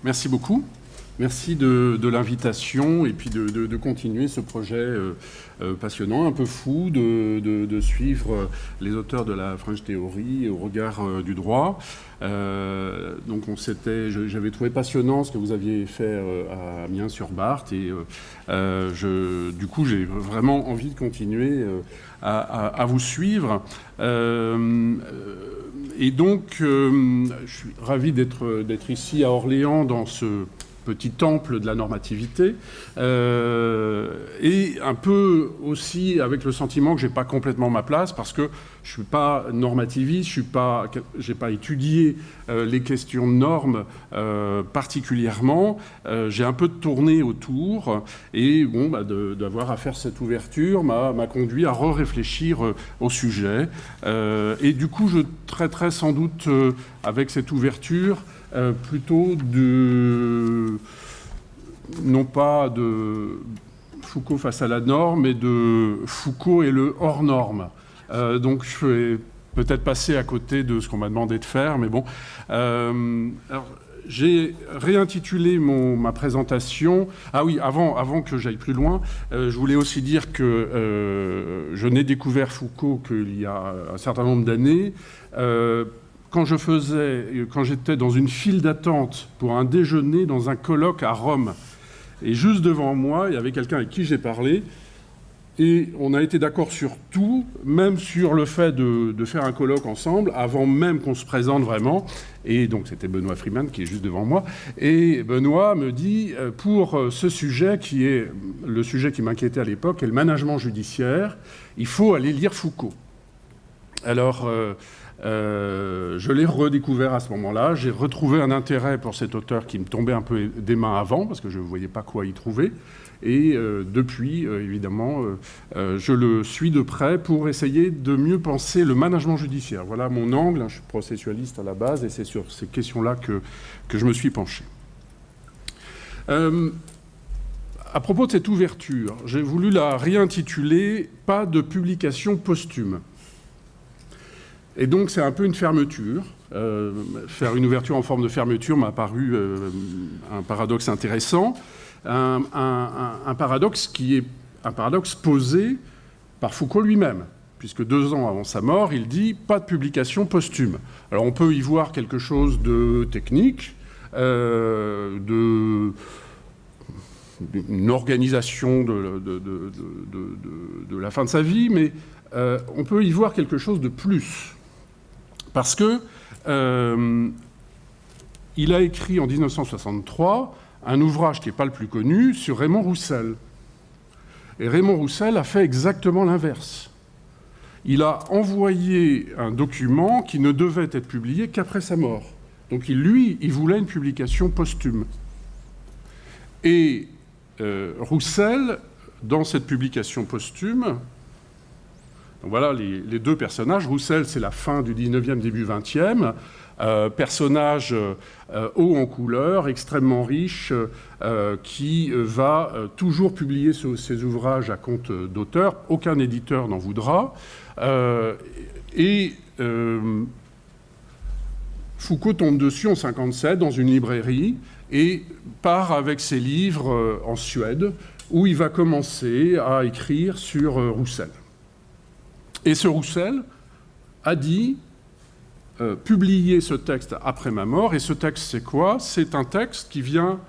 Merci beaucoup. Merci de l'invitation et puis de continuer ce projet passionnant, un peu fou, de suivre les auteurs de la French Theory au regard du droit. Donc j'avais trouvé passionnant ce que vous aviez fait à Amiens-sur-Barthes et du coup j'ai vraiment envie de continuer à vous suivre. Et donc je suis ravi d'être ici à Orléans dans ce petit temple de la normativité, et un peu aussi avec le sentiment que je n'ai pas complètement ma place, parce que je ne suis pas normativiste, je n'ai pas étudié les questions de normes particulièrement, j'ai un peu tourné autour, et bon, d'avoir à faire cette ouverture m'a conduit à réfléchir au sujet. Et du coup, je traiterai sans doute avec cette ouverture plutôt non pas de Foucault face à la norme, mais de Foucault et le hors-norme. Donc je vais peut-être passer à côté de ce qu'on m'a demandé de faire, mais bon. Alors, j'ai réintitulé ma présentation. Ah oui, avant que j'aille plus loin, je voulais aussi dire que je n'ai découvert Foucault qu'il y a un certain nombre d'années. Quand j'étais dans une file d'attente pour un déjeuner dans un colloque à Rome, et juste devant moi, il y avait quelqu'un avec qui j'ai parlé, et on a été d'accord sur tout, même sur le fait de faire un colloque ensemble, avant même qu'on se présente vraiment. Et donc c'était Benoît Freeman qui est juste devant moi. Et Benoît me dit, pour ce sujet qui est le sujet qui m'inquiétait à l'époque, et le management judiciaire, il faut aller lire Foucault. Alors, je l'ai redécouvert à ce moment-là. J'ai retrouvé un intérêt pour cet auteur qui me tombait un peu des mains avant, parce que je ne voyais pas quoi y trouver. Et depuis, évidemment, je le suis de près pour essayer de mieux penser le management judiciaire. Voilà mon angle. Je suis processualiste à la base, et c'est sur ces questions-là que je me suis penché. À propos de cette ouverture, j'ai voulu la réintituler « Pas de publication posthume ». Et donc, c'est un peu une fermeture. Faire une ouverture en forme de fermeture m'a paru un paradoxe intéressant. Un paradoxe qui est un paradoxe posé par Foucault lui-même, puisque 2 ans avant sa mort, il dit « pas de publication posthume ». Alors, on peut y voir quelque chose de technique, d'une organisation de la fin de sa vie, mais on peut y voir quelque chose de plus. Parce que il a écrit en 1963 un ouvrage qui n'est pas le plus connu sur Raymond Roussel. Et Raymond Roussel a fait exactement l'inverse. Il a envoyé un document qui ne devait être publié qu'après sa mort. Donc il voulait une publication posthume. Et Roussel, dans cette publication posthume, donc voilà les 2 personnages. Roussel, c'est la fin du 19e, début 20e. Personnage haut en couleur, extrêmement riche, qui va toujours publier ses ouvrages à compte d'auteur. Aucun éditeur n'en voudra. Foucault tombe dessus en 1957 dans une librairie et part avec ses livres en Suède, où il va commencer à écrire sur Roussel. Et ce Roussel a dit publier ce texte après ma mort. Et ce texte, c'est quoi? C'est un texte qui vient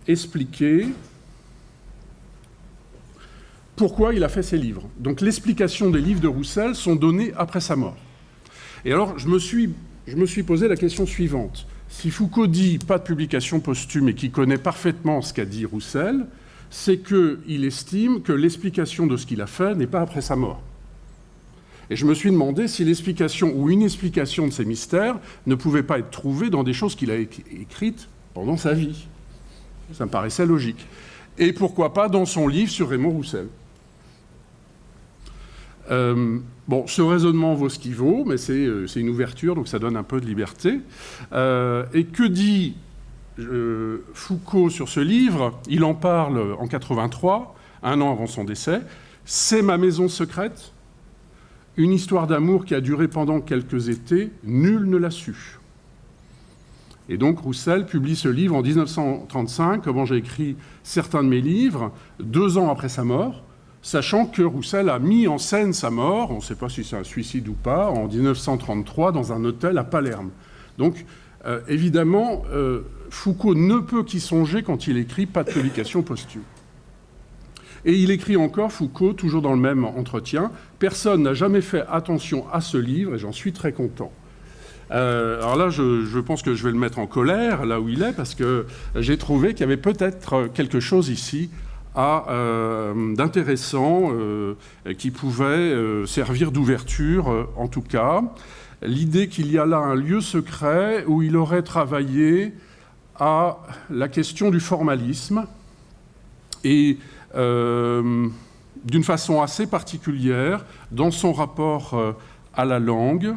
expliquer pourquoi il a fait ses livres. Donc l'explication des livres de Roussel sont données après sa mort. Et alors, je me suis posé la question suivante. Si Foucault dit pas de publication posthume et qu'il connaît parfaitement ce qu'a dit Roussel, c'est qu'il estime que l'explication de ce qu'il a fait n'est pas après sa mort. Et je me suis demandé si l'explication ou une explication de ces mystères ne pouvait pas être trouvée dans des choses qu'il a écrites pendant sa vie. Ça me paraissait logique. Et pourquoi pas dans son livre sur Raymond Roussel. Bon, ce raisonnement vaut ce qu'il vaut, mais c'est une ouverture, donc ça donne un peu de liberté. Et que dit Foucault sur ce livre? Il en parle en 1983, 1 an avant son décès. C'est ma maison secrète, une histoire d'amour qui a duré pendant quelques étés, nul ne l'a su. Et donc Roussel publie ce livre en 1935, Comment j'ai écrit certains de mes livres, 2 ans après sa mort, sachant que Roussel a mis en scène sa mort, on ne sait pas si c'est un suicide ou pas, en 1933 dans un hôtel à Palerme. Donc évidemment, Foucault ne peut qu'y songer quand il écrit « Pas de publication posthume ». Et il écrit encore, Foucault, toujours dans le même entretien, « Personne n'a jamais fait attention à ce livre et j'en suis très content ». Alors là, je pense que je vais le mettre en colère, là où il est, parce que j'ai trouvé qu'il y avait peut-être quelque chose ici d'intéressant qui pouvait servir d'ouverture, en tout cas. L'idée qu'il y a là un lieu secret où il aurait travaillé à la question du formalisme et d'une façon assez particulière dans son rapport à la langue.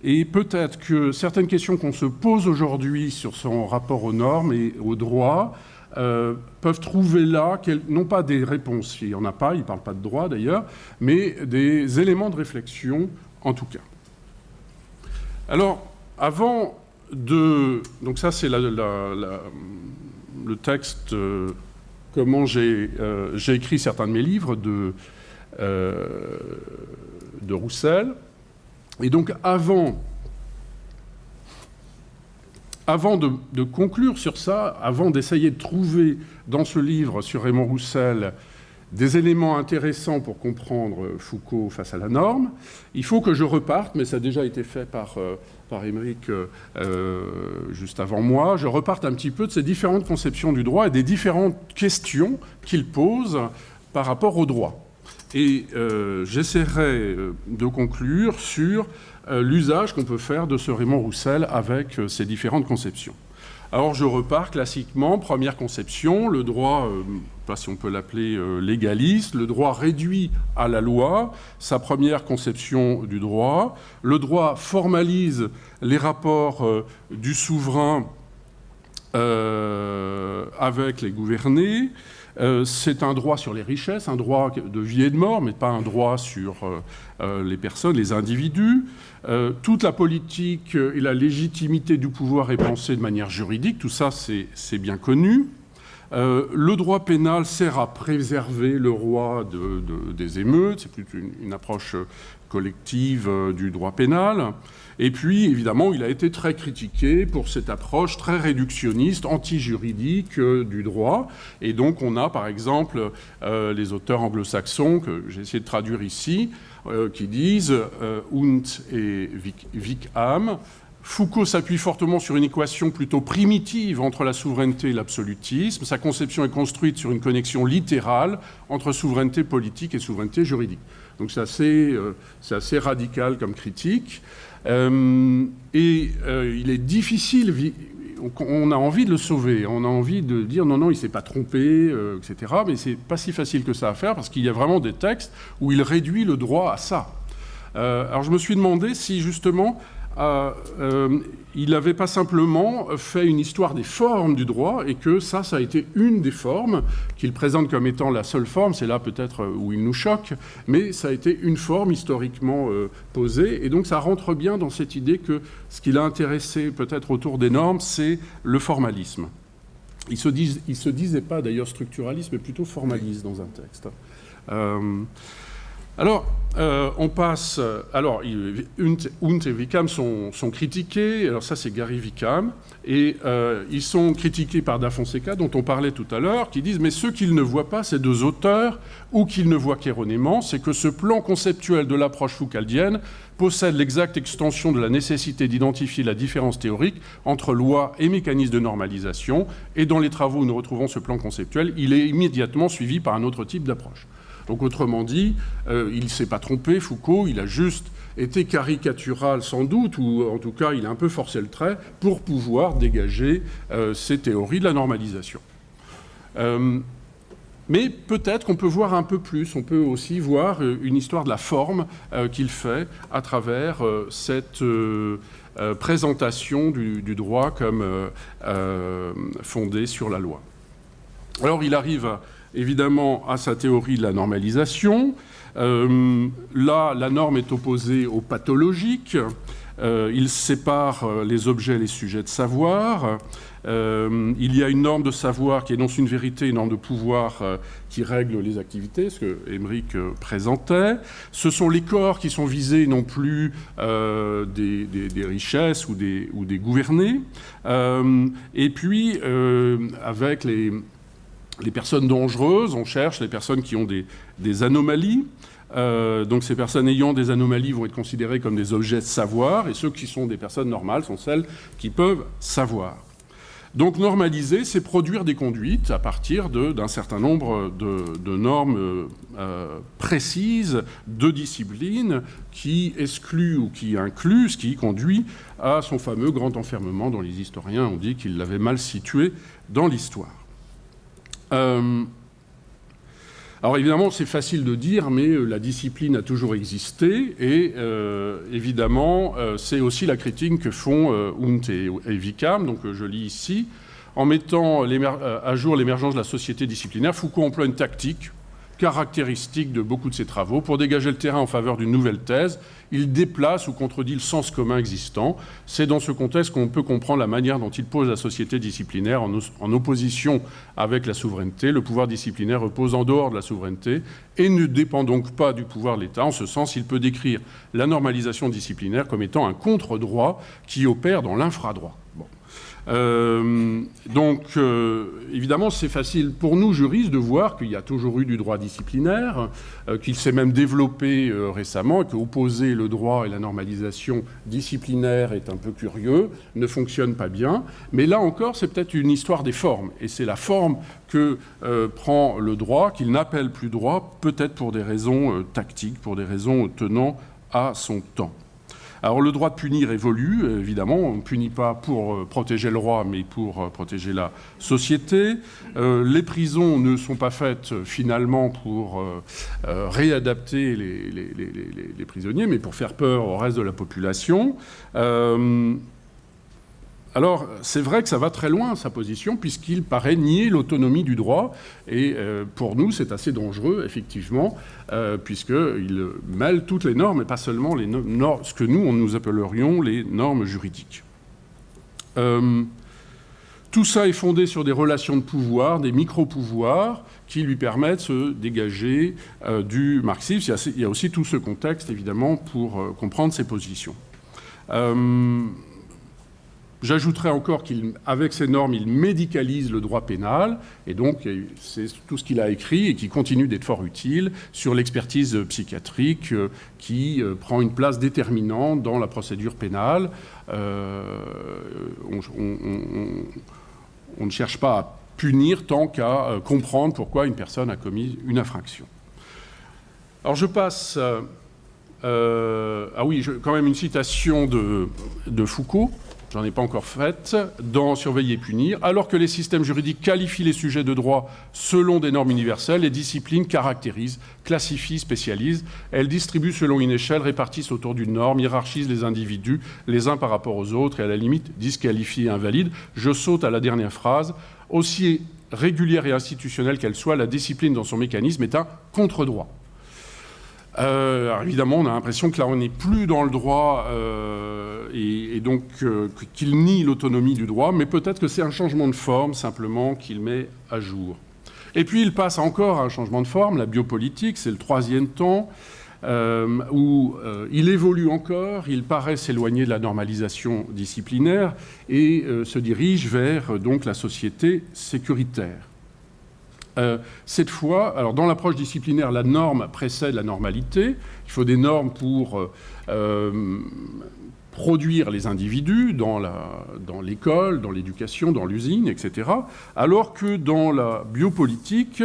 Et peut-être que certaines questions qu'on se pose aujourd'hui sur son rapport aux normes et aux droits peuvent trouver là, non pas des réponses, il n'y en a pas, il ne parle pas de droit d'ailleurs, mais des éléments de réflexion en tout cas. Alors, avant de... Donc ça, c'est le texte comment j'ai écrit certains de mes livres de Roussel. Et donc, avant de conclure sur ça, avant d'essayer de trouver dans ce livre sur Raymond Roussel des éléments intéressants pour comprendre Foucault face à la norme, il faut que je reparte, mais ça a déjà été fait par Émeric juste avant moi, je reparte un petit peu de ces différentes conceptions du droit et des différentes questions qu'il pose par rapport au droit. Et j'essaierai de conclure sur l'usage qu'on peut faire de ce Raymond Roussel avec ces différentes conceptions. Alors je repars classiquement, première conception, le droit, pas si on peut l'appeler légaliste, le droit réduit à la loi, sa première conception du droit. Le droit formalise les rapports du souverain avec les gouvernés. C'est un droit sur les richesses, un droit de vie et de mort, mais pas un droit sur les personnes, les individus. Toute la politique et la légitimité du pouvoir est pensée de manière juridique, tout ça c'est bien connu. Le droit pénal sert à préserver le roi des émeutes, c'est plutôt une approche collective du droit pénal. Et puis, évidemment, il a été très critiqué pour cette approche très réductionniste, anti-juridique du droit. Et donc, on a, par exemple, les auteurs anglo-saxons, que j'ai essayé de traduire ici, qui disent « Unt et Wickham ». Foucault s'appuie fortement sur une équation plutôt primitive entre la souveraineté et l'absolutisme. Sa conception est construite sur une connexion littérale entre souveraineté politique et souveraineté juridique. Donc c'est assez radical comme critique. Il est difficile, on a envie de le sauver, on a envie de dire non, il ne s'est pas trompé, etc. Mais c'est pas si facile que ça à faire parce qu'il y a vraiment des textes où il réduit le droit à ça. Alors je me suis demandé si justement il n'avait pas simplement fait une histoire des formes du droit et que ça a été une des formes qu'il présente comme étant la seule forme, c'est là peut-être où il nous choque, mais ça a été une forme historiquement posée et donc ça rentre bien dans cette idée que ce qui l'a intéressé peut-être autour des normes, c'est le formalisme. Il se disait pas d'ailleurs structuraliste, mais plutôt formaliste dans un texte. Alors, on passe... Alors, Unt et Wickham sont critiqués. Alors ça, c'est Gary Wickham. Et ils sont critiqués par Da Fonseca, dont on parlait tout à l'heure, qui disent « Mais ce qu'ils ne voient pas, ces deux auteurs, ou qu'ils ne voient qu'erronément, c'est que ce plan conceptuel de l'approche foucaldienne possède l'exacte extension de la nécessité d'identifier la différence théorique entre loi et mécanisme de normalisation. Et dans les travaux où nous retrouvons ce plan conceptuel, il est immédiatement suivi par un autre type d'approche. » Donc autrement dit, il ne s'est pas trompé, Foucault, il a juste été caricatural sans doute, ou en tout cas il a un peu forcé le trait pour pouvoir dégager ces théories de la normalisation. Mais peut-être qu'on peut voir un peu plus, on peut aussi voir une histoire de la forme qu'il fait à travers cette présentation du droit comme fondé sur la loi. Alors il arrive évidemment à sa théorie de la normalisation. Là, la norme est opposée au pathologique. Il sépare les objets et les sujets de savoir. Il y a une norme de savoir qui énonce une vérité, une norme de pouvoir qui règle les activités, ce que Émeric présentait. Ce sont les corps qui sont visés, non plus des richesses ou des gouvernés. Et puis, avec les personnes dangereuses, on cherche les personnes qui ont des anomalies. Donc ces personnes ayant des anomalies vont être considérées comme des objets de savoir, et ceux qui sont des personnes normales sont celles qui peuvent savoir. Donc normaliser, c'est produire des conduites à partir d'un certain nombre de normes précises, de disciplines, qui excluent ou qui incluent ce qui conduit à son fameux grand enfermement dont les historiens ont dit qu'il l'avait mal situé dans l'histoire. Alors évidemment, c'est facile de dire, mais la discipline a toujours existé, et évidemment, c'est aussi la critique que font Hund et Wickham, donc je lis ici. En mettant à jour l'émergence de la société disciplinaire, Foucault emploie une tactique caractéristique de beaucoup de ses travaux. Pour dégager le terrain en faveur d'une nouvelle thèse, il déplace ou contredit le sens commun existant. C'est dans ce contexte qu'on peut comprendre la manière dont il pose la société disciplinaire en opposition avec la souveraineté. Le pouvoir disciplinaire repose en dehors de la souveraineté et ne dépend donc pas du pouvoir de l'État. En ce sens, il peut décrire la normalisation disciplinaire comme étant un contre-droit qui opère dans l'infradroit. Bon. Évidemment, c'est facile pour nous, juristes, de voir qu'il y a toujours eu du droit disciplinaire, qu'il s'est même développé récemment, et qu'opposer le droit et la normalisation disciplinaire est un peu curieux, ne fonctionne pas bien. Mais là encore, c'est peut-être une histoire des formes, et c'est la forme que prend le droit, qu'il n'appelle plus droit, peut-être pour des raisons tactiques, pour des raisons tenant à son temps. Alors le droit de punir évolue, évidemment, on ne punit pas pour protéger le roi, mais pour protéger la société. Les prisons ne sont pas faites finalement pour réadapter les prisonniers, mais pour faire peur au reste de la population. Alors, c'est vrai que ça va très loin, sa position, puisqu'il paraît nier l'autonomie du droit. Et pour nous, c'est assez dangereux, effectivement, puisqu'il mêle toutes les normes, et pas seulement les normes, ce que nous appellerions les normes juridiques. Tout ça est fondé sur des relations de pouvoir, des micro-pouvoirs, qui lui permettent de se dégager du marxisme. Il y a aussi tout ce contexte, évidemment, pour comprendre ses positions. J'ajouterais encore qu'avec ces normes, il médicalise le droit pénal, et donc c'est tout ce qu'il a écrit et qui continue d'être fort utile sur l'expertise psychiatrique qui prend une place déterminante dans la procédure pénale. On ne cherche pas à punir tant qu'à comprendre pourquoi une personne a commis une infraction. Alors je passe... quand même une citation de Foucault. J'en ai pas encore faite, dans Surveiller et punir. Alors que les systèmes juridiques qualifient les sujets de droit selon des normes universelles, les disciplines caractérisent, classifient, spécialisent. Elles distribuent selon une échelle, répartissent autour d'une norme, hiérarchisent les individus les uns par rapport aux autres et à la limite disqualifient et invalident. Je saute à la dernière phrase. Aussi régulière et institutionnelle qu'elle soit, la discipline dans son mécanisme est un contre-droit. Alors évidemment, on a l'impression que là, on n'est plus dans le droit et donc qu'il nie l'autonomie du droit, mais peut-être que c'est un changement de forme simplement qu'il met à jour. Et puis, il passe encore à un changement de forme, la biopolitique, c'est le troisième temps, où il évolue encore, il paraît s'éloigner de la normalisation disciplinaire et se dirige vers donc la société sécuritaire. Cette fois, alors dans l'approche disciplinaire, la norme précède la normalité. Il faut des normes pour produire les individus dans l'école, dans l'éducation, dans l'usine, etc. Alors que dans la biopolitique,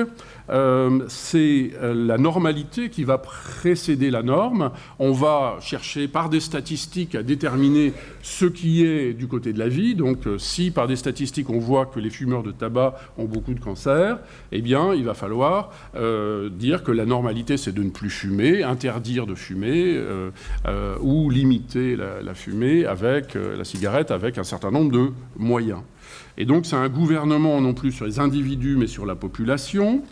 c'est la normalité qui va précéder la norme. On va chercher par des statistiques à déterminer ce qui est du côté de la vie. Donc si par des statistiques on voit que les fumeurs de tabac ont beaucoup de cancer, eh bien il va falloir dire que la normalité c'est de ne plus fumer, interdire de fumer ou limiter la fumée avec la cigarette avec un certain nombre de moyens. Et donc c'est un gouvernement non plus sur les individus mais sur la population.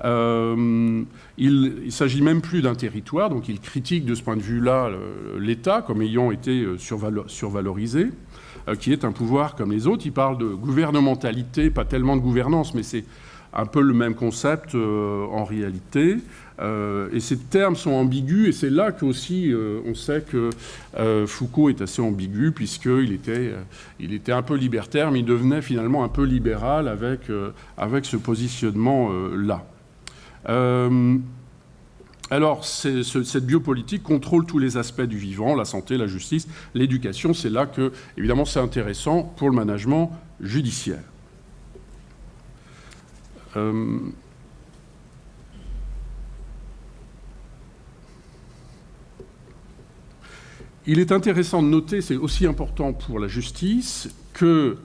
Il ne s'agit même plus d'un territoire, donc il critique de ce point de vue-là l'État comme ayant été survalorisé, qui est un pouvoir comme les autres. Il parle de gouvernementalité, pas tellement de gouvernance, mais c'est un peu le même concept en réalité. Et ces termes sont ambigus, et c'est là qu'aussi on sait que Foucault est assez ambigu, puisqu'il était un peu libertaire, mais il devenait finalement un peu libéral avec ce positionnement-là. Alors, cette biopolitique contrôle tous les aspects du vivant, la santé, la justice, l'éducation. C'est là que, évidemment, c'est intéressant pour le management judiciaire. Il est intéressant de noter, c'est aussi important pour la justice, que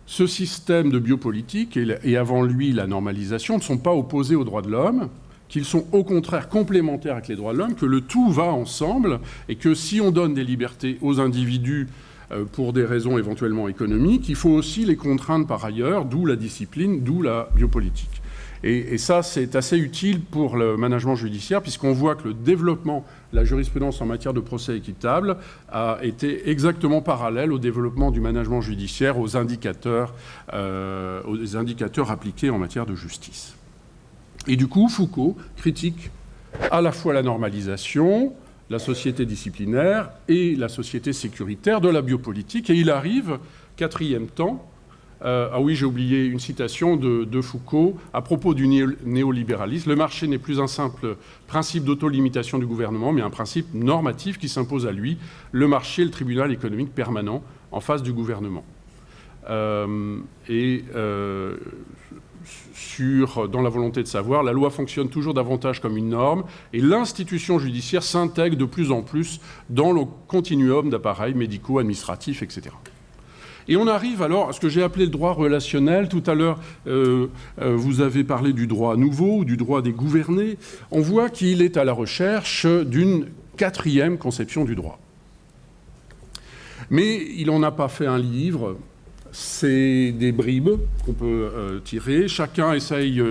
ce système de biopolitique et avant lui la normalisation ne sont pas opposés aux droits de l'homme, qu'ils sont au contraire complémentaires avec les droits de l'homme, que le tout va ensemble et que si on donne des libertés aux individus pour des raisons éventuellement économiques, il faut aussi les contraindre par ailleurs, d'où la discipline, d'où la biopolitique. Et ça, c'est assez utile pour le management judiciaire, puisqu'on voit que le développement de la jurisprudence en matière de procès équitable a été exactement parallèle au développement du management judiciaire, aux indicateurs appliqués en matière de justice. Et du coup, Foucault critique à la fois la normalisation, la société disciplinaire et la société sécuritaire de la biopolitique. Et il arrive, quatrième temps, ah oui, j'ai oublié une citation de Foucault à propos du néolibéralisme. Le marché n'est plus un simple principe d'autolimitation du gouvernement, mais un principe normatif qui s'impose à lui, le marché, le tribunal économique permanent en face du gouvernement. Dans la volonté de savoir, la loi fonctionne toujours davantage comme une norme et l'institution judiciaire s'intègre de plus en plus dans le continuum d'appareils médicaux, administratifs, etc. Et on arrive alors à ce que j'ai appelé le droit relationnel. Tout à l'heure, vous avez parlé du droit nouveau, ou du droit des gouvernés. On voit qu'il est à la recherche d'une quatrième conception du droit. Mais il n'en a pas fait un livre. C'est des bribes qu'on peut tirer. Chacun essaye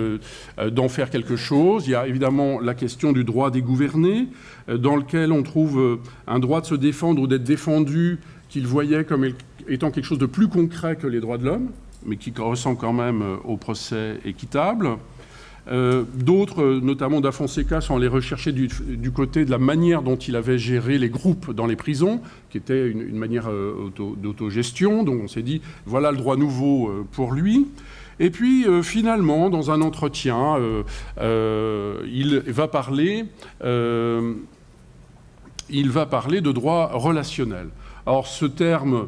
d'en faire quelque chose. Il y a évidemment la question du droit des gouvernés, dans lequel on trouve un droit de se défendre ou d'être défendu qu'il voyait comme étant quelque chose de plus concret que les droits de l'homme, mais qui ressemble quand même au procès équitable. D'autres, notamment Da Fonseca, sont allés rechercher du côté de la manière dont il avait géré les groupes dans les prisons, qui était une manière d'autogestion. Donc on s'est dit, voilà le droit nouveau pour lui. Et puis, finalement, dans un entretien, il va parler de droit relationnel. Alors, ce terme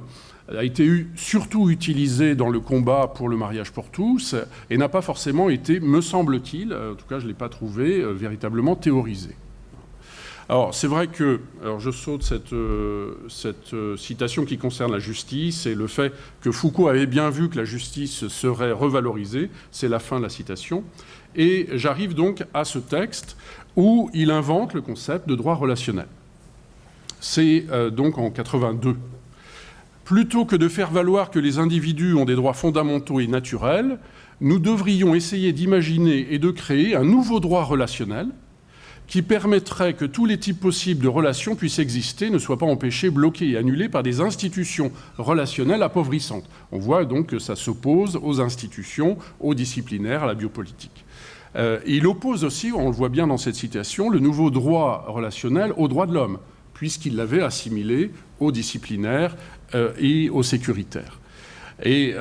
a été surtout utilisé dans le combat pour le mariage pour tous et n'a pas forcément été, me semble-t-il, en tout cas je ne l'ai pas trouvé, véritablement théorisé. Alors c'est vrai que, je saute cette citation qui concerne la justice et le fait que Foucault avait bien vu que la justice serait revalorisée, c'est la fin de la citation, et j'arrive donc à ce texte où il invente le concept de droit relationnel. C'est donc en 82. Plutôt que de faire valoir que les individus ont des droits fondamentaux et naturels, nous devrions essayer d'imaginer et de créer un nouveau droit relationnel qui permettrait que tous les types possibles de relations puissent exister, ne soient pas empêchés, bloqués et annulés par des institutions relationnelles appauvrissantes. On voit donc que ça s'oppose aux institutions, aux disciplinaires, à la biopolitique. Il oppose aussi, on le voit bien dans cette citation, le nouveau droit relationnel aux droits de l'homme, puisqu'il l'avait assimilé aux disciplinaires et aux sécuritaires. Et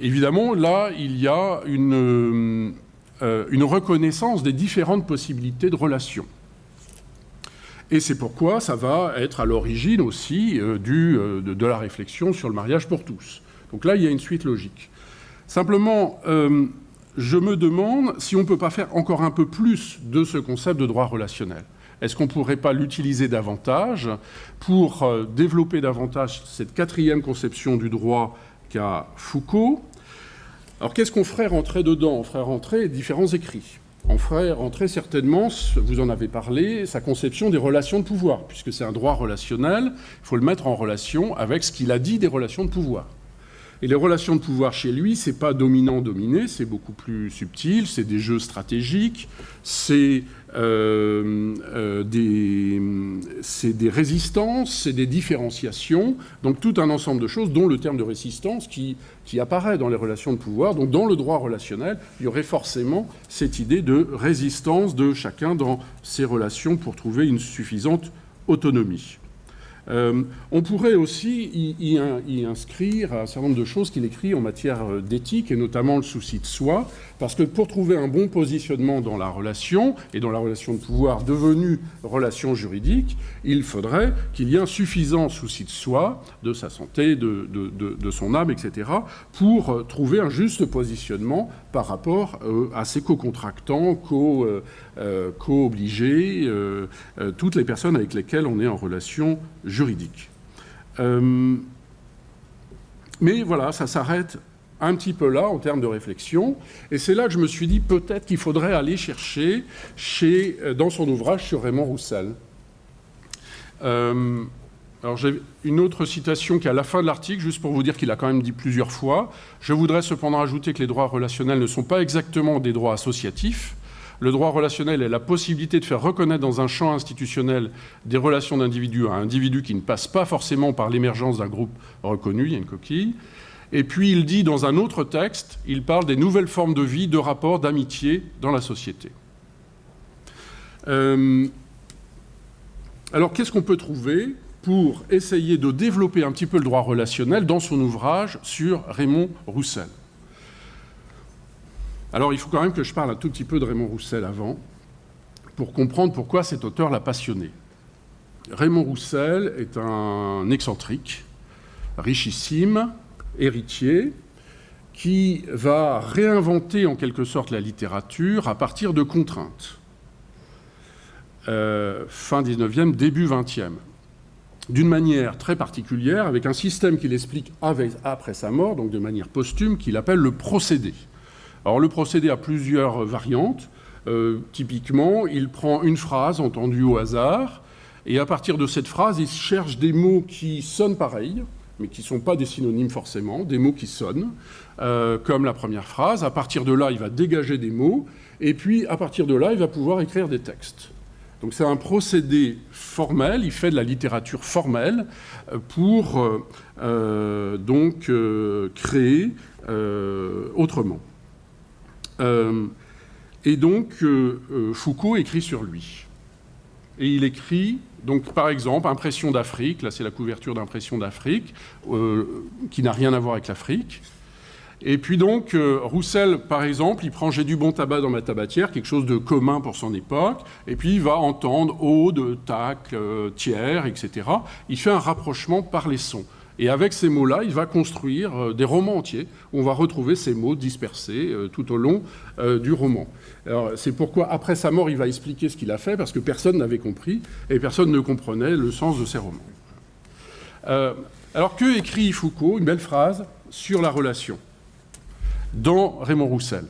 évidemment, là, il y a une reconnaissance des différentes possibilités de relations. Et c'est pourquoi ça va être à l'origine aussi de la réflexion sur le mariage pour tous. Donc là, il y a une suite logique. Simplement, je me demande si on ne peut pas faire encore un peu plus de ce concept de droit relationnel. Est-ce qu'on ne pourrait pas l'utiliser davantage pour développer davantage cette quatrième conception du droit qu'a Foucault? Alors qu'est-ce qu'on ferait rentrer dedans? On ferait rentrer différents écrits. On ferait rentrer certainement, vous en avez parlé, sa conception des relations de pouvoir, puisque c'est un droit relationnel, il faut le mettre en relation avec ce qu'il a dit des relations de pouvoir. Et les relations de pouvoir chez lui, c'est pas dominant-dominé, c'est beaucoup plus subtil, c'est des jeux stratégiques, c'est des résistances, c'est des différenciations, donc tout un ensemble de choses, dont le terme de résistance qui apparaît dans les relations de pouvoir. Donc dans le droit relationnel, il y aurait forcément cette idée de résistance de chacun dans ses relations pour trouver une suffisante autonomie. On pourrait aussi y inscrire un certain nombre de choses qu'il écrit en matière d'éthique, et notamment le souci de soi, parce que pour trouver un bon positionnement dans la relation, et dans la relation de pouvoir devenue relation juridique, il faudrait qu'il y ait un suffisant souci de soi, de sa santé, de son âme, etc., pour trouver un juste positionnement par rapport à ses co-contractants, co-obligés, toutes les personnes avec lesquelles on est en relation juridique. Mais voilà, ça s'arrête un petit peu là en termes de réflexion, et c'est là que je me suis dit peut-être qu'il faudrait aller chercher dans son ouvrage sur Raymond Roussel. Alors j'ai une autre citation qui est à la fin de l'article, juste pour vous dire qu'il a quand même dit plusieurs fois. Je voudrais cependant ajouter que les droits relationnels ne sont pas exactement des droits associatifs. Le droit relationnel est la possibilité de faire reconnaître dans un champ institutionnel des relations d'individu à individu qui ne passent pas forcément par l'émergence d'un groupe reconnu, il y a une coquille. Et puis il dit dans un autre texte, il parle des nouvelles formes de vie, de rapports, d'amitié dans la société. Alors qu'est-ce qu'on peut trouver pour essayer de développer un petit peu le droit relationnel dans son ouvrage sur Raymond Roussel? Alors il faut quand même que je parle un tout petit peu de Raymond Roussel avant, pour comprendre pourquoi cet auteur l'a passionné. Raymond Roussel est un excentrique, richissime, héritier, qui va réinventer en quelque sorte la littérature à partir de contraintes. Fin 19e, début 20e. D'une manière très particulière, avec un système qu'il explique après sa mort, donc de manière posthume, qu'il appelle le procédé. Alors le procédé a plusieurs variantes. Typiquement, il prend une phrase entendue au hasard, et à partir de cette phrase, il cherche des mots qui sonnent pareil, mais qui ne sont pas des synonymes forcément, des mots qui sonnent, comme la première phrase. À partir de là, il va dégager des mots, et puis à partir de là, il va pouvoir écrire des textes. Donc c'est un procédé formel, il fait de la littérature formelle pour créer autrement. Et donc Foucault écrit sur lui. Et il écrit, donc, par exemple, Impression d'Afrique, là c'est la couverture d'Impression d'Afrique, qui n'a rien à voir avec l'Afrique. Et puis donc, Roussel, par exemple, il prend « J'ai du bon tabac dans ma tabatière », quelque chose de commun pour son époque, et puis il va entendre « ode »,« tac »,« tiers », etc. Il fait un rapprochement par les sons. Et avec ces mots-là, il va construire des romans entiers, où on va retrouver ces mots dispersés tout au long du roman. Alors, c'est pourquoi, après sa mort, il va expliquer ce qu'il a fait, parce que personne n'avait compris, et personne ne comprenait le sens de ces romans. Alors, que écrit Foucault? Une belle phrase sur la relation, dans Raymond Roussel.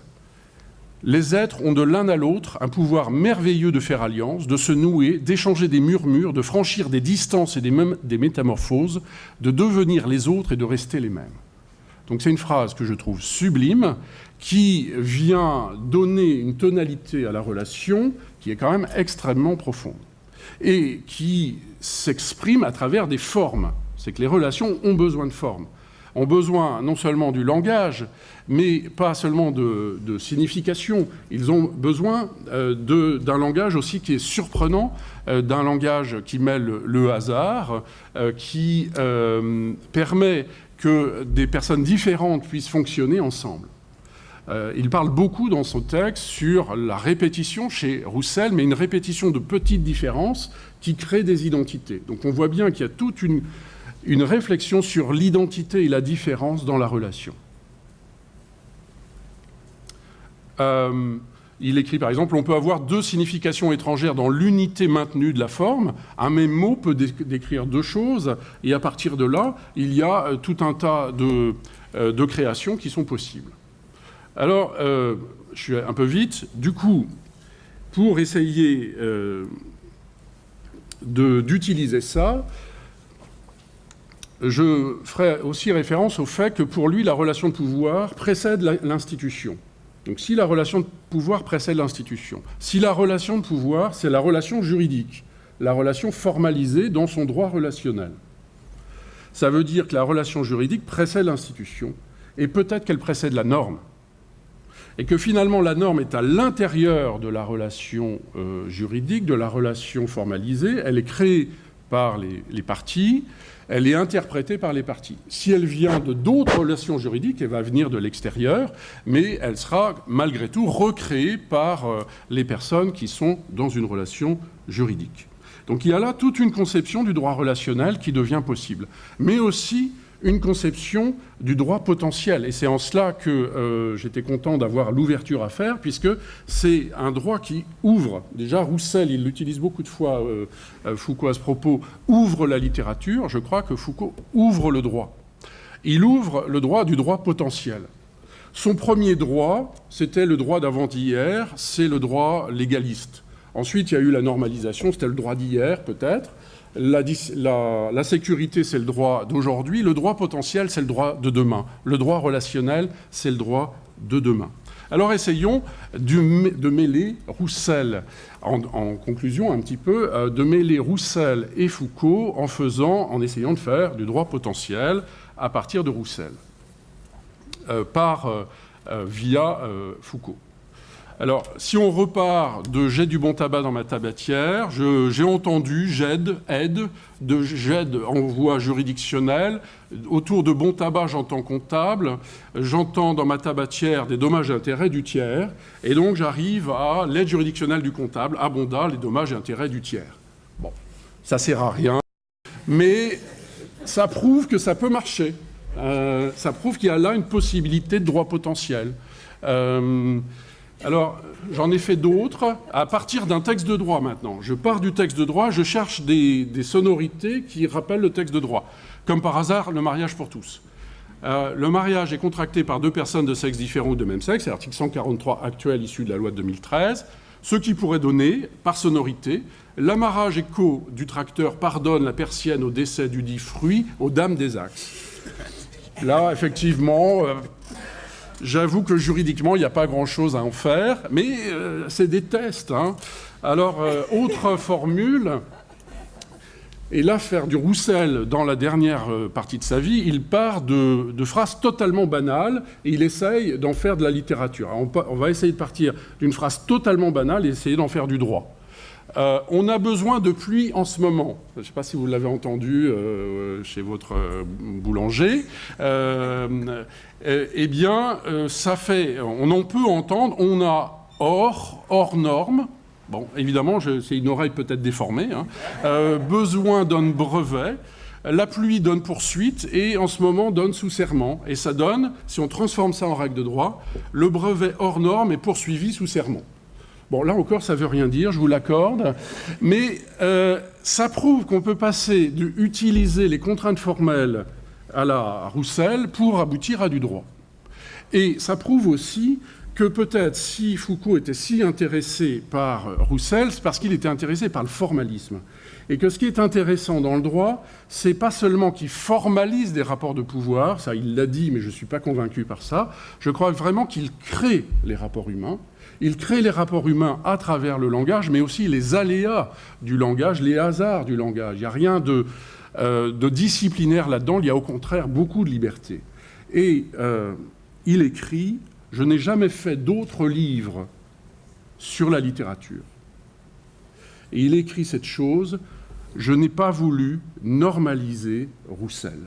Les êtres ont de l'un à l'autre un pouvoir merveilleux de faire alliance, de se nouer, d'échanger des murmures, de franchir des distances et des métamorphoses, de devenir les autres et de rester les mêmes. Donc c'est une phrase que je trouve sublime, qui vient donner une tonalité à la relation qui est quand même extrêmement profonde, et qui s'exprime à travers des formes. C'est que les relations ont besoin de formes, ont besoin non seulement du langage, mais pas seulement de signification. Ils ont besoin d'un langage aussi qui est surprenant, d'un langage qui mêle le hasard, qui permet que des personnes différentes puissent fonctionner ensemble. Il parle beaucoup dans son texte sur la répétition chez Roussel, mais une répétition de petites différences qui créent des identités. Donc on voit bien qu'il y a toute une réflexion sur l'identité et la différence dans la relation. Il écrit par exemple, on peut avoir deux significations étrangères dans l'unité maintenue de la forme. Un même mot peut décrire deux choses, et à partir de là, il y a tout un tas de créations qui sont possibles. Alors, je suis un peu vite. Du coup, pour essayer d'utiliser ça, je ferai aussi référence au fait que pour lui, la relation de pouvoir précède l'institution. Donc si la relation de pouvoir précède l'institution, si la relation de pouvoir, c'est la relation juridique, la relation formalisée dans son droit relationnel, ça veut dire que la relation juridique précède l'institution, et peut-être qu'elle précède la norme, et que finalement la norme est à l'intérieur de la relation juridique, de la relation formalisée, elle est créée par les parties, elle est interprétée par les parties. Si elle vient de d'autres relations juridiques, elle va venir de l'extérieur, mais elle sera malgré tout recréée par les personnes qui sont dans une relation juridique. Donc il y a là toute une conception du droit relationnel qui devient possible, mais aussi une conception du droit potentiel. Et c'est en cela que j'étais content d'avoir l'ouverture à faire, puisque c'est un droit qui ouvre. Déjà, Roussel, il l'utilise beaucoup de fois, Foucault à ce propos, ouvre la littérature. Je crois que Foucault ouvre le droit. Il ouvre le droit du droit potentiel. Son premier droit, c'était le droit d'avant-hier, c'est le droit légaliste. Ensuite, il y a eu la normalisation, c'était le droit d'hier, peut-être. La sécurité, c'est le droit d'aujourd'hui. Le droit potentiel, c'est le droit de demain. Le droit relationnel, c'est le droit de demain. Alors essayons de mêler Roussel, en conclusion un petit peu, de mêler Roussel et Foucault en essayant de faire du droit potentiel à partir de Roussel, via Foucault. Alors, si on repart de « j'ai du bon tabac dans ma tabatière », j'ai entendu « j'aide »,« aide », de « j'aide » en voie juridictionnelle. Autour de « bon tabac », j'entends « comptable », j'entends dans ma tabatière des dommages et intérêts du tiers, et donc j'arrive à l'aide juridictionnelle du comptable, abonda les dommages et intérêts du tiers. Bon, ça sert à rien, mais ça prouve que ça peut marcher. Ça prouve qu'il y a là une possibilité de droit potentiel. Alors, j'en ai fait d'autres, à partir d'un texte de droit maintenant. Je pars du texte de droit, je cherche des sonorités qui rappellent le texte de droit. Comme par hasard, le mariage pour tous. Le mariage est contracté par deux personnes de sexe différent ou de même sexe, c'est l'article 143 actuel issu de la loi de 2013, ce qui pourrait donner, par sonorité, l'amarrage écho du tracteur pardonne la persienne au décès du dit fruit aux dames des axes. Là, effectivement... J'avoue que juridiquement, il n'y a pas grand-chose à en faire, mais c'est des tests. Hein. Alors, autre formule, et là, faire du Roussel dans la dernière partie de sa vie, il part de phrases totalement banales et il essaye d'en faire de la littérature. Alors, on va essayer de partir d'une phrase totalement banale et essayer d'en faire du droit. On a besoin de pluie en ce moment. Je ne sais pas si vous l'avez entendu chez votre boulanger. Eh bien, ça fait... On en peut entendre, on a hors norme. Bon, évidemment, c'est une oreille peut-être déformée. Hein. Besoin donne brevet. La pluie donne poursuite et en ce moment donne sous serment. Et ça donne, si on transforme ça en règle de droit, le brevet hors norme est poursuivi sous serment. Bon, là encore, ça ne veut rien dire, je vous l'accorde, mais ça prouve qu'on peut passer d'utiliser les contraintes formelles à la Roussel pour aboutir à du droit. Et ça prouve aussi que peut-être si Foucault était si intéressé par Roussel, c'est parce qu'il était intéressé par le formalisme. Et que ce qui est intéressant dans le droit, c'est pas seulement qu'il formalise des rapports de pouvoir, ça il l'a dit, mais je ne suis pas convaincu par ça, je crois vraiment qu'il crée les rapports humains. Il crée les rapports humains à travers le langage, mais aussi les aléas du langage, les hasards du langage. Il n'y a rien de disciplinaire là-dedans, il y a au contraire beaucoup de liberté. Et il écrit « Je n'ai jamais fait d'autres livres sur la littérature. » Et il écrit cette chose « Je n'ai pas voulu normaliser Roussel. »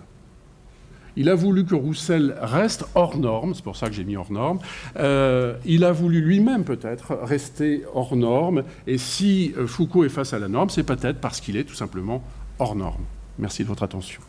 Il a voulu que Roussel reste hors norme, c'est pour ça que j'ai mis hors norme. Il a voulu lui-même peut-être rester hors norme. Et si Foucault est face à la norme, c'est peut-être parce qu'il est tout simplement hors norme. Merci de votre attention.